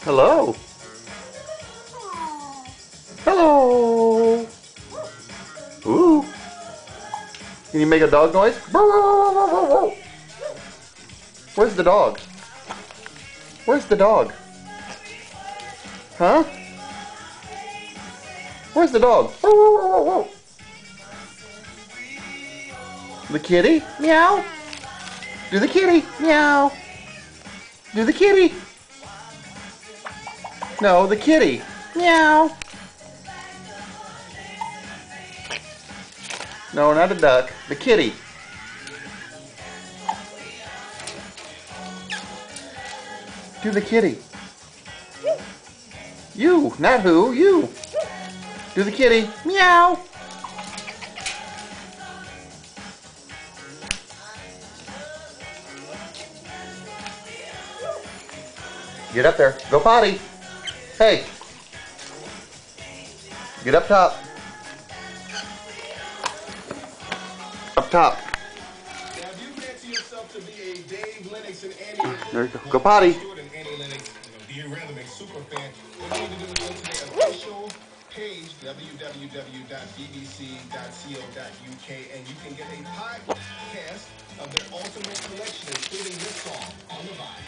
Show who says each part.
Speaker 1: Hello. Hello. Ooh. Can you make a dog noise? Where's the dog? Where's the dog? Huh? Where's the dog? The kitty? Meow. Do the kitty. Meow. Do the kitty. No, the kitty. Meow. No, not a duck. The kitty. Do the kitty. You, not who, you. Do the kitty. Meow. Get up there. Go potty. Hey. Get up top. Up top.
Speaker 2: Now, if you fancy yourself to be a Dave Lennox and Annie
Speaker 1: There you go. Go potty.
Speaker 2: Stewart and Annie Lennox, be a rhythmic super fan, all you need to do is go to their official page, www.bbc.co.uk, and you can get a podcast of their ultimate collection, including this song, On the Vine.